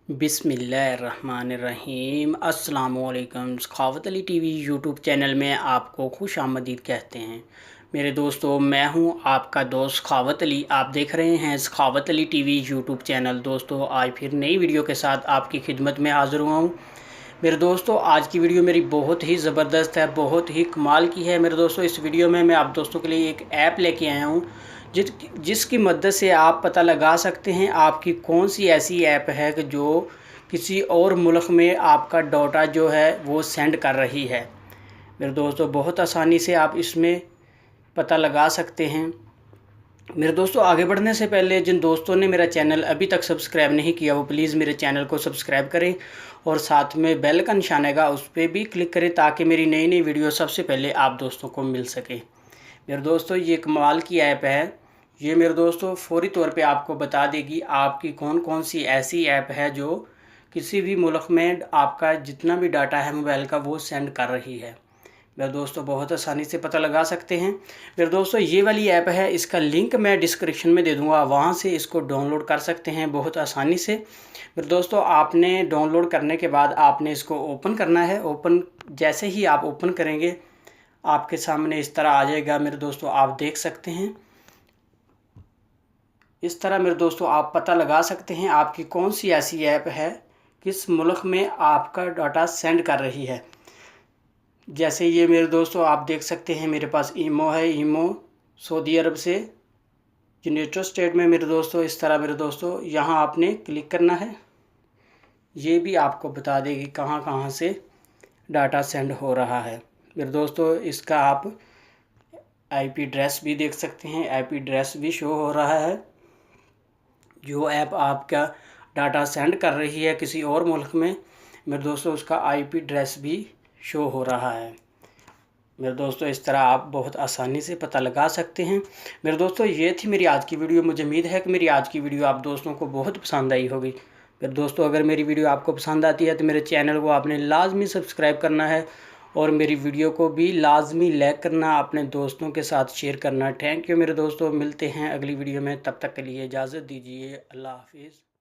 बिस्मिल्लाहिर्रहमानिर्रहीम। अस्सलामुअलैकुम। सखावत Ali TV YouTube channel में आपको खुश आमदीद कहते हैं। मेरे दोस्तों, मैं हूं आपका दोस्त सखावत अली। आप देख रहे हैं सखावत अली टीवी यूट्यूब चैनल। दोस्तों, आज फिर नई वीडियो के साथ आपकी खिदमत में हाज़िर हुआ हूं। मेरे दोस्तों, आज की वीडियो मेरी बहुत ही ज़बरदस्त है, बहुत ही कमाल की है। मेरे दोस्तों, इस वीडियो में मैं आप दोस्तों के लिए एक ऐप लेके आया हूँ जिसकी मदद से आप पता लगा सकते हैं आपकी कौन सी ऐसी ऐप है कि जो किसी और मुल्क में आपका डाटा जो है वो सेंड कर रही है। मेरे दोस्तों, बहुत आसानी से आप इसमें पता लगा सकते हैं। मेरे दोस्तों, आगे बढ़ने से पहले जिन दोस्तों ने मेरा चैनल अभी तक सब्सक्राइब नहीं किया वो प्लीज़ मेरे चैनल को सब्सक्राइब करें और साथ में बेल का निशान आएगा उस पर भी क्लिक करें ताकि मेरी नई नई वीडियो सबसे पहले आप दोस्तों को मिल सके। मेरे दोस्तों, ये कमाल की ऐप है। ये मेरे दोस्तों फ़ौरी तौर पे आपको बता देगी आपकी कौन कौन सी ऐसी ऐप है जो किसी भी मुल्क में आपका जितना भी डाटा है मोबाइल का वो सेंड कर रही है। मेरे दोस्तों, बहुत आसानी से पता लगा सकते हैं। मेरे दोस्तों, ये वाली ऐप है, इसका लिंक मैं डिस्क्रिप्शन में दे दूंगा, वहाँ से इसको डाउनलोड कर सकते हैं बहुत आसानी से। मेरे दोस्तों, आपने डाउनलोड करने के बाद आपने इसको ओपन करना है। जैसे ही आप ओपन करेंगे आपके सामने इस तरह आ जाएगा। मेरे दोस्तों, आप देख सकते हैं इस तरह। मेरे दोस्तों, आप पता लगा सकते हैं आपकी कौन सी ऐसी ऐप है किस मुल्क में आपका डाटा सेंड कर रही है। जैसे ये मेरे दोस्तों आप देख सकते हैं मेरे पास ईमो है। ईमो सऊदी अरब से यूनाइटेड स्टेट में। मेरे दोस्तों, इस तरह मेरे दोस्तों यहाँ आपने क्लिक करना है। ये भी आपको बता देगी कहाँ कहाँ से डाटा सेंड हो रहा है। मेरे दोस्तों, इसका आप आईपी एड्रेस भी देख सकते हैं। आईपी एड्रेस भी शो हो रहा है। जो ऐप आपका डाटा सेंड कर रही है किसी और मुल्क में, मेरे दोस्तों उसका आईपी एड्रेस भी शो हो रहा है। मेरे दोस्तों, इस तरह आप बहुत आसानी से पता लगा सकते हैं। मेरे दोस्तों, ये थी मेरी आज की वीडियो। मुझे उम्मीद है कि मेरी आज की वीडियो आप दोस्तों को बहुत पसंद आई होगी। मेरे दोस्तों, अगर मेरी वीडियो आपको पसंद आती है तो मेरे चैनल को आपने लाजमी सब्सक्राइब करना है और मेरी वीडियो को भी लाजमी लाइक करना, अपने दोस्तों के साथ शेयर करना। थैंक यू मेरे दोस्तों, मिलते हैं अगली वीडियो में। तब तक के लिए इजाज़त दीजिए। अल्लाह हाफिज़।